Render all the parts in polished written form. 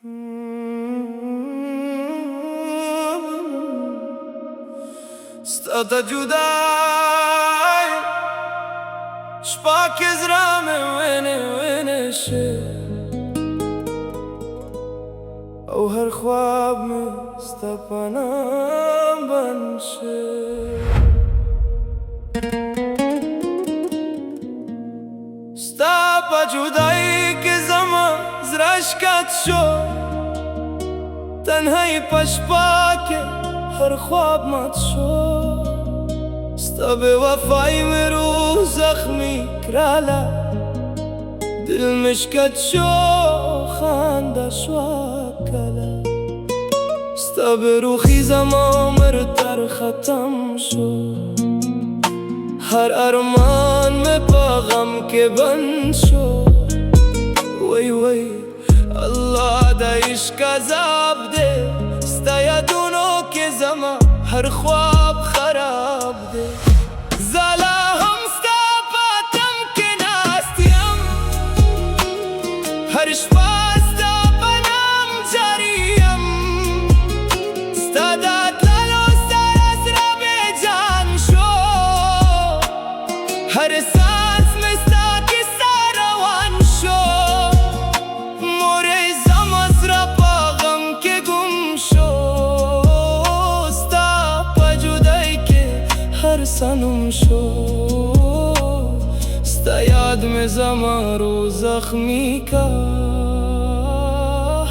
Stata جدای شپاک زرام وینه شه او هر خواب ستا پنام بنشه ستا پا جدایی که زمان زرش کت شد تنهایی پشپاک هر خواب مات شد ستا به وفای مرو زخمی کرالا دل مشکت شو خانده شو کلا ستا به روخی زمان مرتر ختم شد هر ارمان میں پاغم کے بند شد وی وی اللہ دا عشق عذاب دے ستا یادونو کے زمان هر خواب خراب دے زالا هم ستا پاتم که ناستیم هر شپا ستا پنام جاریم ستا داد لالو ستا رسرا بے جان شو هر سانس میں ستا کسا روان شو موری زمان سرا پاغم کے گم شو هر سنم شو ستا یاد میں زمان رو زخمی کا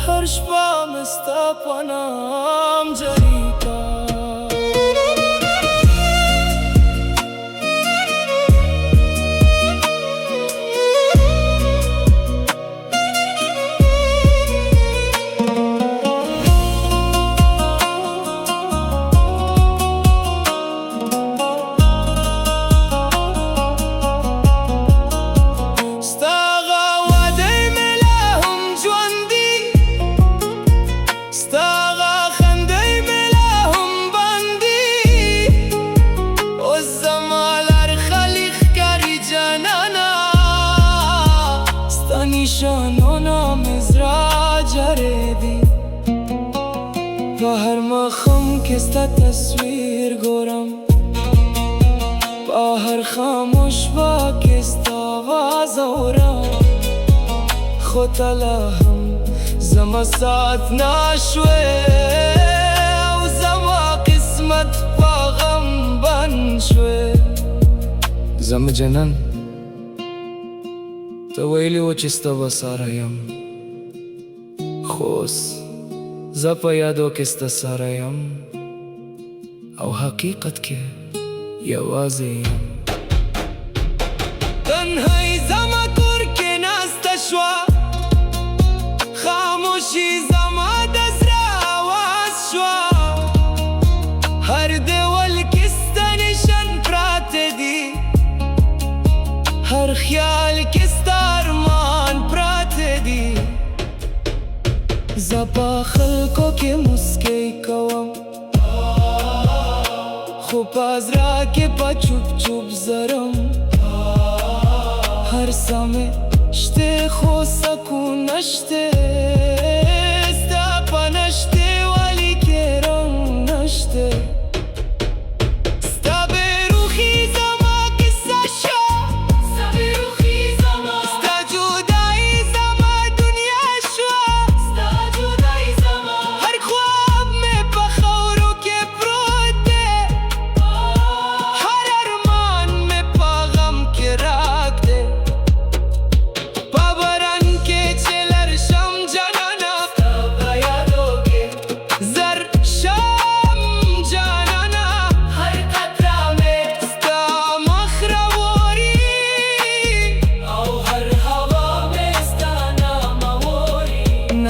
هر شپا میں ستا پنام جاری کا نشانونا مزرع جریدی و هر مخم که ستا تصویر گورم با هر خاموش با که ستا آواز آورم خودتلا هم زما ساعت نشوه او زما قسمت با غم بند شوه زما جنن ته ویلی و چې ستا به ساره یم خو اوس زه په یادو کې ستا سره یم او حقیقت کې یوازې یم تنهایی زما کور کې ناسته شوه خاموشي زما د زړه آواز شوه هر دیوال کې ستا نشان پراته دي هر خیال کې زپا خلکو کې مسکی کوم خو پازرا کې پا چوب چوب زرم هر سامه شته خو سکون نشته ستا پا نشته ولی که رنگ نشته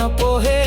na porre